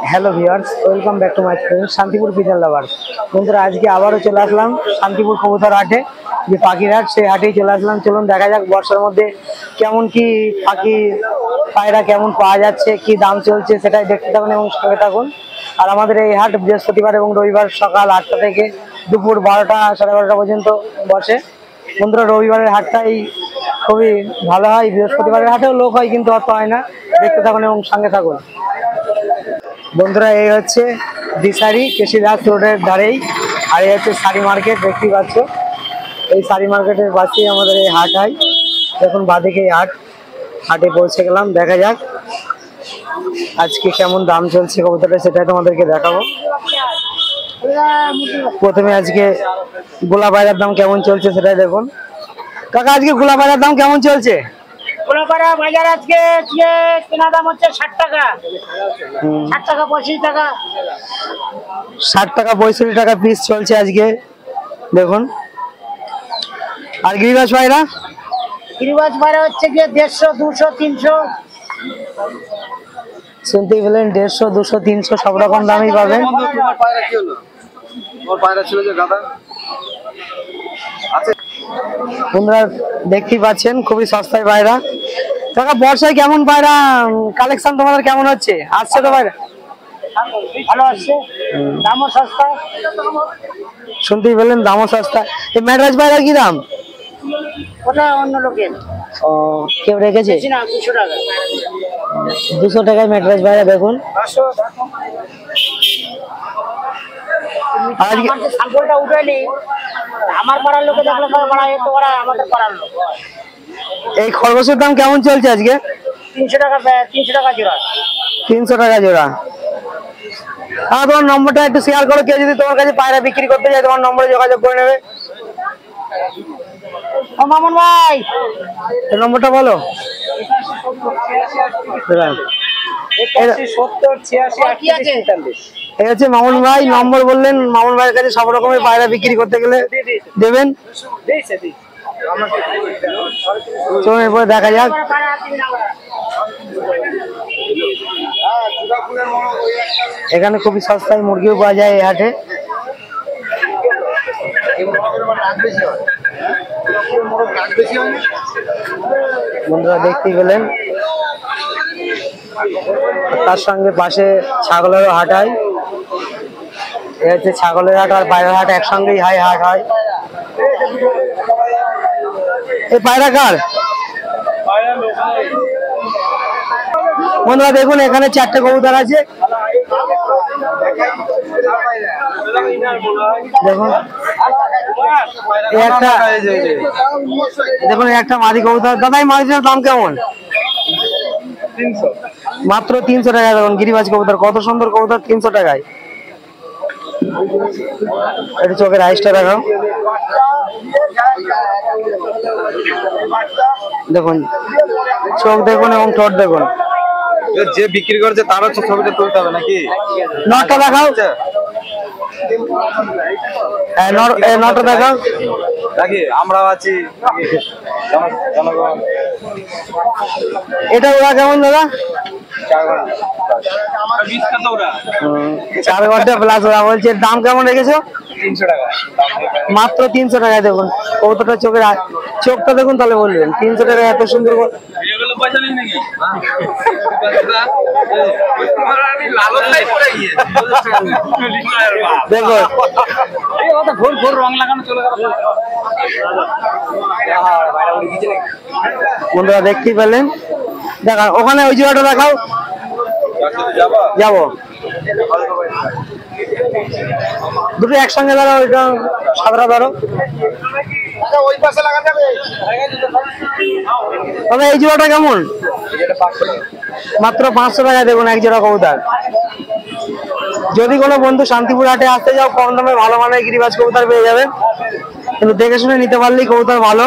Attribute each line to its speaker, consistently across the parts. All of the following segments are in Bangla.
Speaker 1: Hello viewers, welcome back to my channel Shantipur pigeon লাভার। বন্ধুরা, আজকে আবারও চলে আসলাম শান্তিপুর কবুতর হাটে, যে পাখির হাট, সেই হাটেই চলে আসলাম। চলুন দেখা যাক বর্ষার মধ্যে কেমন কি পাখি পায়রা কেমন পাওয়া যাচ্ছে, কি দাম চলছে, সেটাই দেখতে থাকুন এবং সঙ্গে থাকুন। আর আমাদের এই হাট বৃহস্পতিবার এবং রবিবার সকাল 8টা থেকে দুপুর 12টা সাড়ে 12টা পর্যন্ত বসে। বন্ধুরা, রবিবারের হাটটাই খুবই ভালো হয়, বৃহস্পতিবারের হাটেও লোক হয় কিন্তু অত হয় না। দেখতে থাকুন এবং সঙ্গে থাকুন। বন্ধুরা, এই হচ্ছে দিশারি কেশিদাস রোডের ধারেই, আর এই হচ্ছে শাড়ি মার্কেট, দেখতেই পাচ্ছ। এই শাড়ি মার্কেটের পাশেই আমাদের এই হাট হয়। দেখুন বাদিকে এই হাটে পৌঁছে গেলাম। দেখা যাক আজকে কেমন দাম চলছে কবুতরের, সেটাই তোমাদেরকে দেখাবো। প্রথমে আজকে গোলা পায়রার দাম কেমন চলছে সেটাই দেখুন। কাকা, আজকে গোলা পায়রার দাম কেমন চলছে?
Speaker 2: গোলাপাড়া বাজার আজকে কেনা দাম হচ্ছে 60 টাকা, 60 টাকা 65 টাকা,
Speaker 1: 60 টাকা 65 টাকা পিস চলছে আজকে, দেখুন। আর গিরিবাজ পায়রা?
Speaker 2: গিরিবাজ পায়রা হচ্ছে গিয়ে 150, 200, 300।
Speaker 1: শুনতেই পেলেন, 150, 200, 300 সব রকম দামই পাবেন। বন্ধুরা, দেখতেই পাচ্ছেন খুবই সস্তায় পায়রা। কাকা, বর্ষায় কেমন পায়রা কালেকশন তোমাদের কেমন হচ্ছে? আসছে তো পায়রা?
Speaker 2: ভালো আসছে, দামও সস্তা।
Speaker 1: শুনতেই পেলেন, দামও সস্তা। এই ম্যাড্রাস পায়রা কি দাম?
Speaker 2: ওটা অন্য লোকের।
Speaker 1: ও, কেউ রেখেছে?
Speaker 2: বেশি না, 200 টাকা।
Speaker 1: 200 টাকায় ম্যাড্রাস পায়রা, দেখুন। আজকে
Speaker 2: আমার যে সাম্পলটা উঠাইলি, আমার পাড়ার লোকে দেখলে পাড়া এত ওরা আমাদের পাড়ার লোক।
Speaker 1: এই খরগোশের দাম কেমন চলছে আজকে?
Speaker 2: 300 টাকা, 300 টাকা জোড়া।
Speaker 1: 300 টাকা জোড়া। আর তোমার নম্বরটা একটু শেয়ার করো, কেউ যদি তোমার কাছে পায়রা বিক্রি করতে চায় তোমার নম্বরে যোগাযোগ করে নেবে।
Speaker 2: ও মামুন ভাই,
Speaker 1: এই নম্বরটা বলো।
Speaker 2: 70
Speaker 1: এই হচ্ছে মামুন ভাই, নম্বর বললেন। মামুন ভাইয়ের কাছে সব রকমের পায়রা বিক্রি করতে গেলে দেবেন। চলুন এরপরে দেখা যাক। এখানে খুবই সস্তায় মুরগিও পাওয়া যায় এই হাটে। বন্ধুরা, দেখতেই পেলেন, তার সঙ্গে পাশে ছাগলেরও হাট হয়। এ হচ্ছে ছাগলের হাট আর পায়রার হাট একসঙ্গেই হাট হয়। এই পায়রা কার? বন্ধুরা দেখুন, এখানে 4টে কবুতর আছে, দেখুন। দেখুন একটা মাদি কবুতর। দাদা, এই মাদিটার দাম কেমন? মাত্র 300 টাকা। দেখুন গিরিবাজ কবুতর, কত সুন্দর কবুতর, 300 টাকায়। একটু চোখের আইসটা দেখাও, দেখুন চোখ দেখুন এবং ঠোঁট দেখুন।
Speaker 3: যে বিক্রি করছে তারও ছবিটা তুলতে হবে নাকি?
Speaker 1: নটটা দেখাও, নটটা দেখাও
Speaker 3: নাকি আমরাও আছি জনগণ।
Speaker 1: এটা ওরা কেমন দাদা? 4 ঘন্টা প্লাস। ওরা বলছে দাম কেমন রেখেছো?
Speaker 3: 300 টাকা,
Speaker 1: মাত্র 300 টাকায়। দেখুন কতটা চোখটা দেখুন, তাহলে বলবেন 300 টাকা এত সুন্দর। দেখো বন্ধুরা, দেখতেই পেলেন। দেখা ওখানে ওই জায়গাটা দেখাও, যাবো দুটো একসঙ্গে ধরো, ওইটা সাদা ধরো। তবে এই জোড়াটা কেমন? মাত্র 500 টাকা। দেখুন এক জোড়া কবুতর। যদি কোনো বন্ধু শান্তিপুর হাটে আসতে যাও, কম দামে ভালো মানের গিরিবাজ কবুতর পেয়ে যাবেন, কিন্তু দেখে শুনে নিতে পারলেই কবুতর ভালো।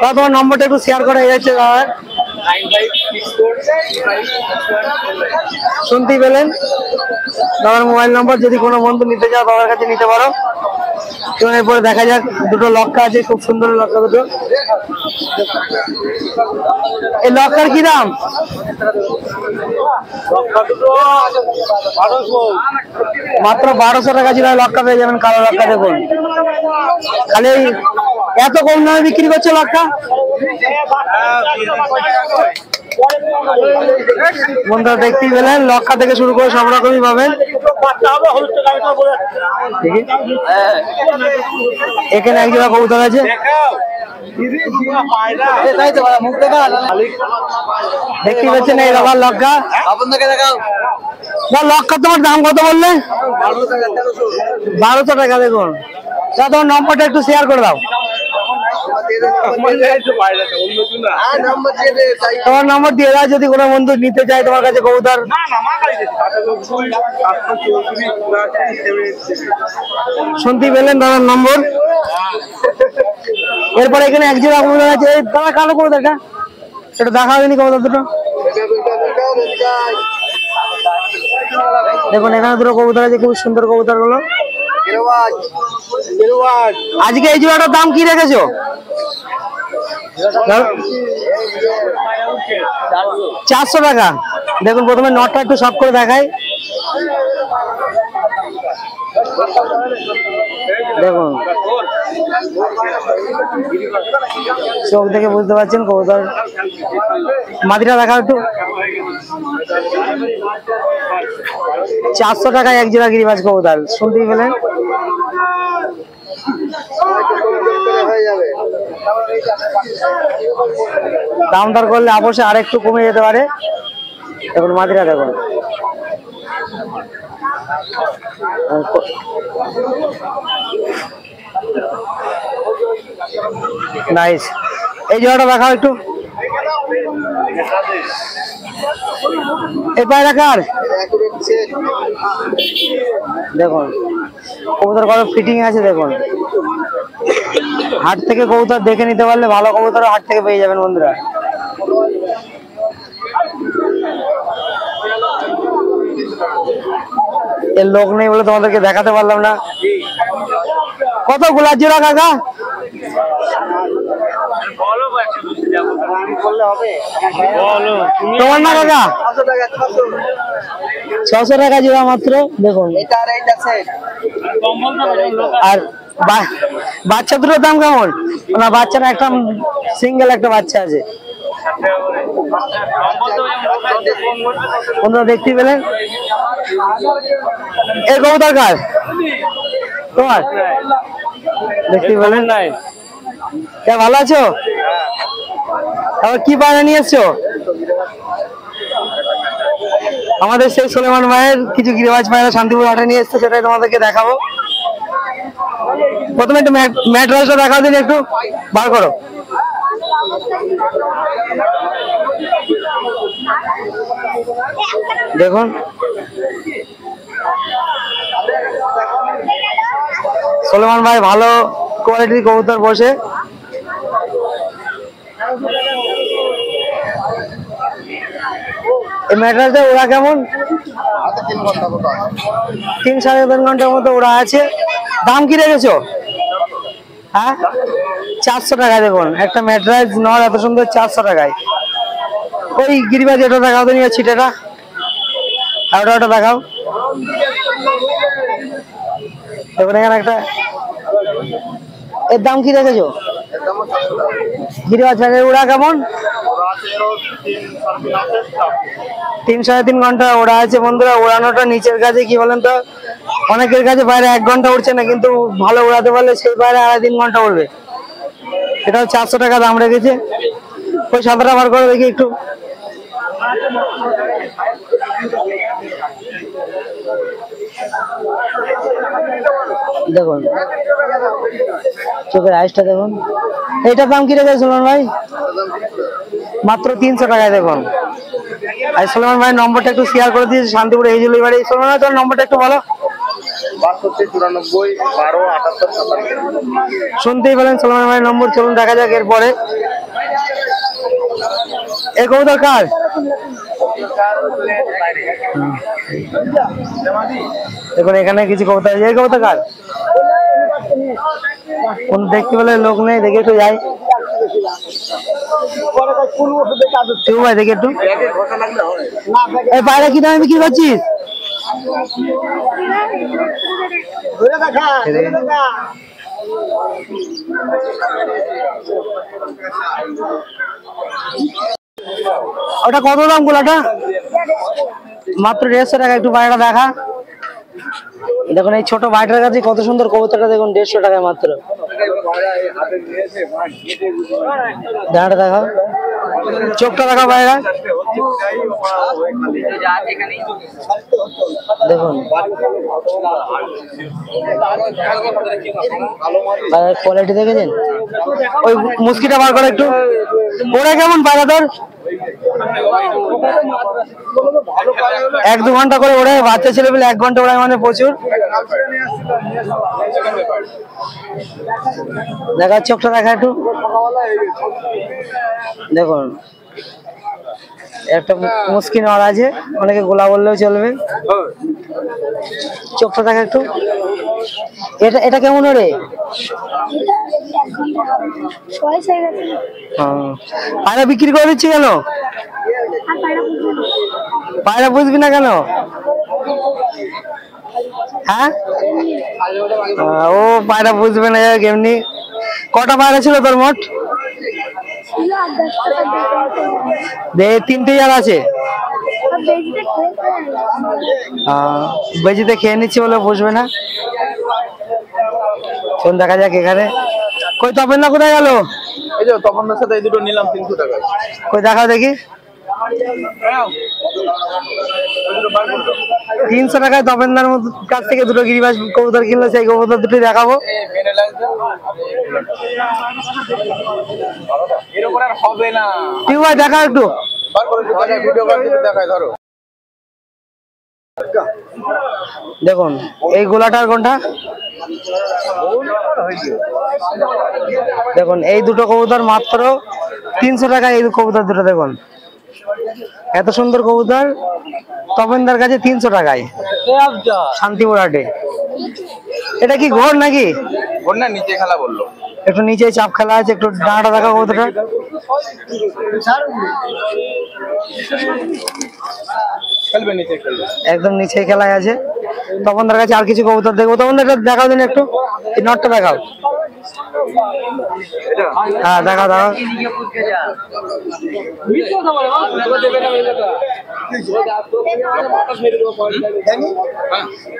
Speaker 1: তা তোমার নম্বরটা একটু শেয়ার করে যাচ্ছে দাদা। শুনতেই পেলেন দাদার মোবাইল নম্বর, যদি কোনো বন্ধু নিতে চাও দাদার কাছে নিতে পারো। তো এরপরে দেখা যাক দুটো লক্কা আছে, খুব সুন্দর লক্কা দুটো। এই লক্কার কি দাম? মাত্র 1200 টাকা জোড়া লক্কা পেয়ে যাবেন, কালো লক্কা। দেখুন খালি এত কম দামে বিক্রি করছে লক্কা। বন্ধুরা দেখতেই পেলেন, লক্কা থেকে শুরু করে সব রকমই পাবেন। এখানে এক জোড়া কবুতর আছে, দেখতে পাচ্ছেন এই রবার লক্কা। লক্কা তোমার দাম কত বললে? 1200 টাকা। দেখুন তোমার নম্বরটা একটু শেয়ার করে দাও। তোমার নম্বর দিয়ে দাও যদি কোনো বন্ধু নিতে চায় তোমার কাছে কবুতর। শুনতে পেলেন দাদার নম্বর। এরপরে এখানে এক জোড়া কবুতর আছে। দাদা কালো কবুতরটা এটা দেখা হয়নি, কবুতর দুটো দেখুন। এখানে দুটো কবুতর আছে, খুব সুন্দর কবুতর গুলো। আজকে এই জোড়াটার দাম কি রেখেছো? 400 টাকা। দেখুন প্রথমে নটটা একটু শর্ট করে দেখাই। দেখুন চোখ দেখে বুঝতে পারছেন কবুতর। মাদিটা দেখা একটু। 400 টাকায় এক জোড়া গিরিবাজ কবুতর। শুনতেই পেলেন। দাম দর করলে অবশ্যই আরেকটু কমে যেতে পারে। দেখুন মাদিরা দেখুন। নাইস। এই জোড়াটা দেখাও একটু। এই পায়রা কার? দেখুন কবুতর কত ফিটিং আছে। দেখুন হাট থেকে কবুতর দেখে নিতে পারলে ভালো কবুতর হাট থেকে পেয়ে যাবেন বন্ধুরা। এর লোক নেই বলে তোমাদেরকে দেখাতে পারলাম না। কত গোলাপ জোড়া কাকা? তোমার না কাকা? 600 টাকা জোড়া মাত্র। দেখুন আর বাচ্চা দুটোর দাম কেমন? না বাচ্চাটা একটা সিঙ্গেল একটা বাচ্চা আছে। বন্ধুরা দেখতে পেলেন। এই কবুতর কার? তোমার? দেখতে পেলেন। ভালো আছো? আবার কি পায়রা নিয়ে এসছো? আমাদের সেই সুলেমান ভাইয়ের কিছু গিরিবাজ পায়রা শান্তিপুর হাটে নিয়ে এসছে, সেটাই তোমাদেরকে দেখাবো। প্রথমে একটু ম্যাট্রাসটা দেখাও দিন, একটু বার করো। দেখুন সুলেমান ভাই ভালো কোয়ালিটির কবুতর বসে। এই ম্যাট্রাসটা ওরা কেমন? 3-3.5 ঘন্টার মতো ওরা আছে। দাম কি রেখেছো? হ্যাঁ 400 টাকা। দেখুন একটা ম্যাট্রাস নর এত সুন্দর 400 টাকায়। ওই গিরিবাজ এটা দেখাও তো, নিয়ে ছিটেটা আর ওটা দেখাও। দেখুন এখানে একটা। এর দাম কি রেখেছো? গিরিবাজ ওরা কেমন? 3-3.5 ঘন্টা ওরা আছে বন্ধুরা। ওড়ানোটা নিচের কাছে কি বলেন তো, অনেকের কাছে বাইরে 1 ঘন্টা উঠছে না, কিন্তু ভালো উড়াতে পারলে সেই বাইরে 2.5-3 ঘন্টা উঠবে। এটাও 400 টাকা দাম রেখেছে। ওই সাদাটা বার করে দেখি একটু। দেখুন চোখের আইসটা দেখুন। এইটার দাম কি রেখেছে সুলেমান ভাই? মাত্র 300 টাকায়। দেখুন আর সুলেমান ভাই নম্বরটা একটু শেয়ার করে দিয়েছে, শান্তিপুর এই জন্য বাড়ি। সুলেমান ভাই তোর নম্বরটা একটু বলো। 62941278। শুনতেই পেলেন সুলেমান ভাইয়ের নম্বর। চলুন দেখা যাক এরপরে। এই কবুতর কার? দেখুন এখানে কিছু কবুতর আছে। এই কবুতর কার? কোন দেখতে পেলে লোক নেই, দেখে একটু যাই। ভাই দেখে একটু, এই পায়রা কি দামে বিক্রি করছিস? ওটা কত দাম গোলাটা? মাত্র 150 টাকা। একটু পায়রাটা দেখা। দেখুন এই ছোট ভাইটার কাছে কত সুন্দর কবুতরটা, দেখুন 150 টাকায় মাত্র। ডানাটা দেখা, চোখটা দেখা পায়রা দেখুন, কোয়ালিটি দেখেছেন? ওই মুস্কিটা বার করে একটু। ওরা কেমন পায়রা তোর? 1-2 ঘন্টা করে ওড়ে, বাচ্চা ছেলে পেলে 1 ঘন্টা ওড়ায়, মানে প্রচুর। দেখা চোখটা দেখা একটু দেখুন, একটা মুস্কি নড় আছে, অনেকে গোলা বললেও চলবে। চোখটা দেখা একটু। এটা কেমন রে? পায়রা বিক্রি করে দিচ্ছি কেন? পায়রা বুঝবি না কেন? হ্যাঁ, ও পায়রা বুঝবে না এমনি। কটা পায়রা ছিল তোর মোট? 3টে আর আছে। বেজিতে খেয়ে নিচ্ছি বলে বুঝবে না। কোন দেখা যাক এখানে। কই তপন না কোথায় গেল?
Speaker 3: এই যে তপনদার সাথে এই দুটো নিলাম 300 টাকা।
Speaker 1: কই দেখাও দেখি। 300 টাকায় তপনদার কাছ থেকে দুটো গিরিবাজ কবুতর কিনলো, সেই কবুতর দুটোই দেখাবো।
Speaker 3: এরকম আর হবে না।
Speaker 1: ঠিক ভাই দেখা একটু।
Speaker 3: ভিডিও করে দেখাই ধরো।
Speaker 1: দেখুন এই গোলাটার কোনটা? দেখুন এই দুটো কবুতর মাত্র 300 টাকায়। এই কবুতর দুটো দেখুন, এত সুন্দর কবুতর তপনদার কাছে 300 টাকায় শান্তিপুর হাটে। এটা কি ঘোর নাকি?
Speaker 3: ঘোর না, নিচে খেলা বললো।
Speaker 1: একটু নিচে চাপ খেলা আছে, একটু ডাঁটা দেখা কবুতরটা।
Speaker 3: খেলবে নিচে, খেলবে
Speaker 1: একদম নিচে খেলায় আছে। তপনদার কাছে আর কিছু কবুতর দেখবো। তপন এটা দেখাও দিন একটু, এই নটটা দেখাও। হ্যাঁ দেখাও দেখাও।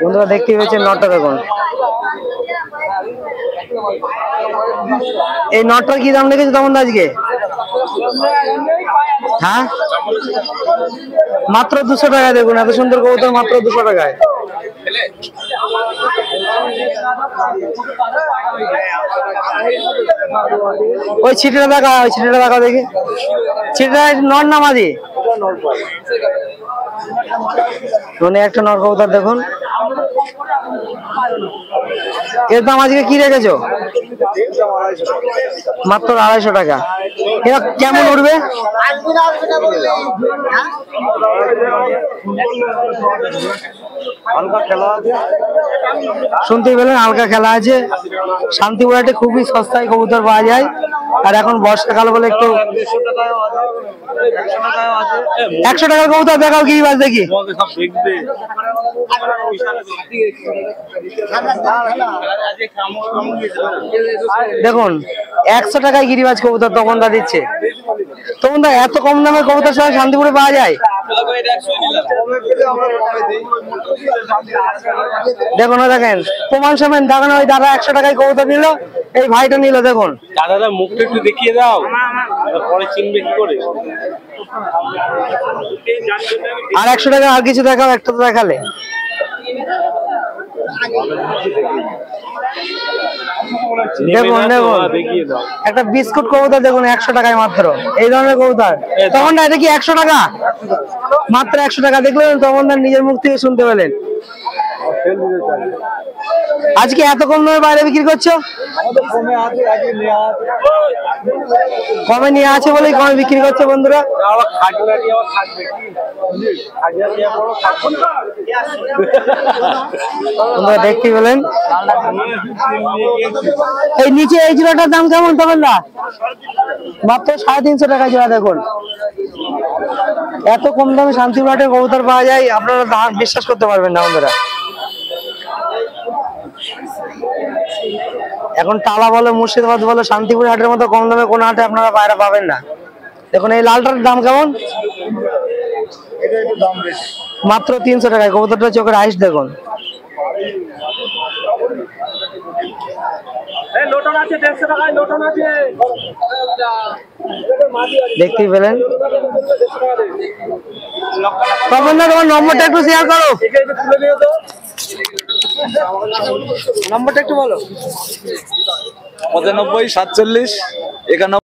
Speaker 1: বন্ধুরা দেখতে পেয়েছেন নটটা দেখুন। এই নটটার কি দাম লেগেছে তপন আজকে? হ্যাঁ মাত্র 200 টাকায়। দেখুন এত সুন্দর কবুতর মাত্র 200 টাকায়। ওই ছিটিটা দেখা, ওই ছিটিটা দেখা দেখি। ছিটিটা নর না মাদি? একটা নর কবুতর দেখুন। এর দাম আজকে কি রেখেছো? মাত্র 250 টাকা। এরা কেমন উঠবে? শুনতে পেলেন, হালকা খেলা আছে। শান্তিপুর হাটে খুবই সস্তায় কবুতর পাওয়া যায়। আর এখন বর্ষাকাল বলে একটু 100 টাকার কবুতর দেখাও গিরিবাজ দেখি। দেখুন 100 টাকায় গিরিবাজ কবুতর তপনদা দিচ্ছে। তপনদা এত কম দামের কবুতর সবাই শান্তিপুরে পাওয়া যায়? দেখুন দেখেন প্রমাণ সমেত দেখেন, ওই দাদা 100 টাকায় কবুতর নিল, এই ভাইটা নিল। দেখুন
Speaker 3: দাদা মুখটা একটু দেখিয়ে দাও, পরে চিনবে কি করে।
Speaker 1: আর 100 টাকা আর কিছু দেখাও, একটা তো দেখালে। দেখুন দেখুন একটা বিস্কুট কবুতর দেখুন 100 টাকায় মাত্র। এই ধরনের কবুতর তখন এটা কি 100 টাকা? মাত্র 100 টাকা। দেখলেন তখন নিজের মুখ থেকে শুনতে পেলেন। আজকে এত কম দামে বাইরে বিক্রি করছো? কমে নিয়ে আছে বলেই কমে বিক্রি করছে বন্ধুরা। তোমরা দেখতে পেলেন। এই নিচে এই জোড়াটার দাম কেমন তখন না? মাত্র 350 টাকা জোড়া। দেখুন এত কম দামে শান্তিপুর হাটে কবুতর পাওয়া যায়, আপনারা বিশ্বাস করতে পারবেন না বন্ধুরা। এখন টালা বলো, মুর্শিদাবাদ বলো, শান্তিপুর হাটের মতো কম দামে কোন হাটে আপনারা পায়রা পাবেন না। দেখুন এই লালটার দাম কেমন? মাত্র 300 টাকায়। কবুতরটা চোখের আইস দেখুন। দেখতেই পেলেন। তখন না তোমার নম্বরটা একটু শেয়ার করো, নম্বরটা একটু বলো।
Speaker 3: 95 47 91।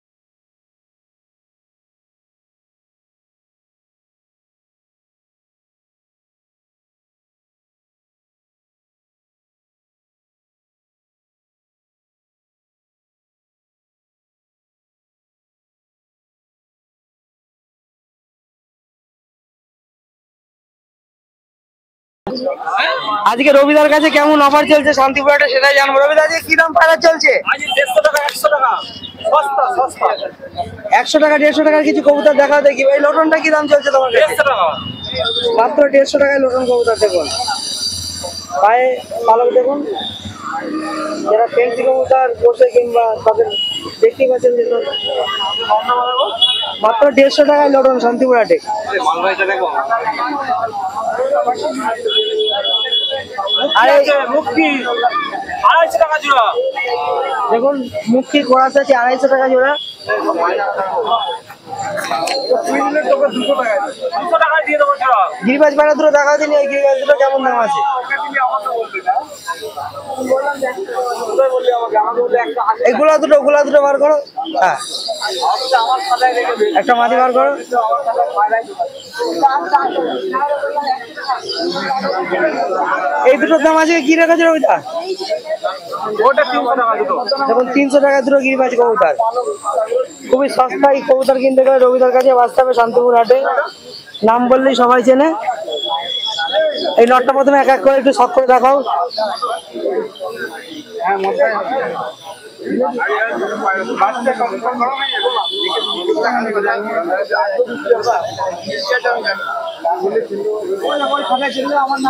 Speaker 1: আজকে রবিদার কাছে কেমন অফার চলছে শান্তিপুর হাটে সেটাই জানবো। রবিদা আজকে কি দাম পায়রা চলছে?
Speaker 3: 150 টাকা 100 টাকা সস্তা সস্তা।
Speaker 1: 100 টাকা 150 টাকার কিছু কবুতর দেখা দেখি। এই লোটনটা কি দাম চলছে তোমার কাছে?
Speaker 3: 150 টাকা
Speaker 1: মাত্র 150 টাকায় লোটন কবুতর। দেখুন পায়ে পালক দেখুন, যারা ফেন্সি কবুতর বসে কিংবা তাদের দেখতেই পাচ্ছেন যে মাত্র 150 টাকায় লোটন শান্তিপুর হাটে।
Speaker 3: মালবাইটা দেখো।
Speaker 1: আরে
Speaker 3: মুক্তি 250 টাকা জোড়া।
Speaker 1: দেখুন মুক্তি কোরাস আছে 250 টাকা জোড়া।
Speaker 3: 200 টাকা দিয়ে দেবো জোড়া।
Speaker 1: গিরিবাজ পায়রা দুটো দেখা দিন, এই গিরিবাজ দুটো কেমন দাম আছে? এগুলা দুটো বার করো। হ্যাঁ একটা মাটি বার করো। এই দুটোর দাম আছে কি রেখেছে ওইটা?
Speaker 3: ওটা 300 টাকা দুটো।
Speaker 1: দেখুন 300 টাকা দুটো গিরিবাজ কবুতর। খুবই সস্তায় কবুতর কিনতে গেলে রবিদার কাছে আসতে হবে শান্তিপুর হাটে। নাম বললেই সবাই চেনে। এই নটটা প্রথমে এক এক করে একটু শখ করে দেখাও।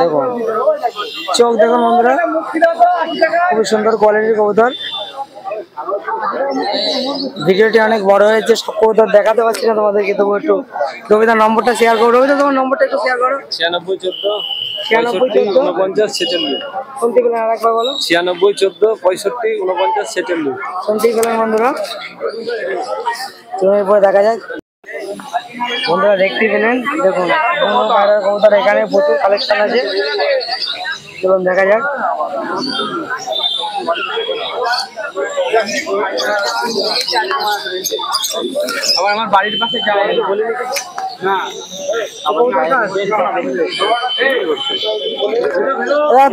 Speaker 1: দেখুন চোখ দেখুন বন্ধুরা, খুবই সুন্দর কোয়ালিটির কবুতর। ভিডিওটি অনেক বড় হয়েছে, সব কবুতর দেখাতে পারছি না তোমাদেরকে, তবু একটু রবিদার নম্বরটা শেয়ার করো। রবিদা তোমার নম্বরটা একটু শেয়ার করো।
Speaker 3: 96 14
Speaker 1: 96 14
Speaker 3: 49 46।
Speaker 1: শুনতে পেলেন আরেকবার বলো।
Speaker 3: 96 14 65 49 46।
Speaker 1: শুনতেই পেলেন বন্ধুরা। চলুন পরে দেখা যাক। বন্ধুরা দেখতেই পেলেন, দেখুন কবুতর এখানে প্রচুর কালেকশন আছে। চলুন দেখা যাক।
Speaker 3: আবার আমার বাড়ির পাশে যাওয়া বলে না।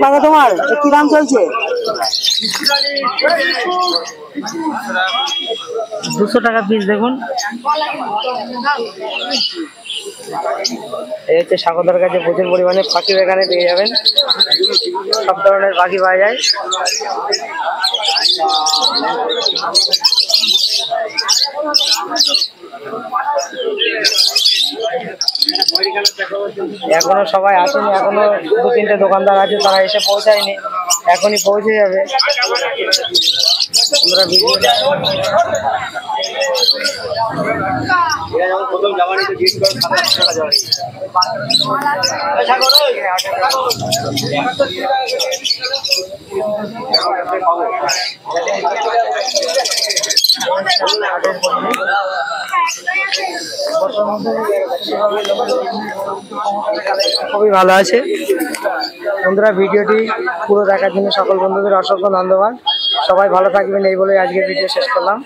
Speaker 1: পাতা তোমার কি দাম চলছে? 200 টাকা পিস। দেখুন এই হচ্ছে সাগরদার কাছে প্রচুর পরিমাণে পাখি এখানে পেয়ে যাবেন। সব ধরনের পাখি পাওয়া যায়। এখনো সবাই আসেনি, এখনো 2-3টে দোকানদার আছে, তারা এসে পৌঁছায়নি, এখনই পৌঁছে যাবে। খুবই ভালো আছে বন্ধুরা। ভিডিওটি পুরো দেখার জন্য সকল বন্ধুদের অসংখ্য ধন্যবাদ। সবাই ভালো থাকবেন এই বলে আজকে ভিডিও শেষ করলাম।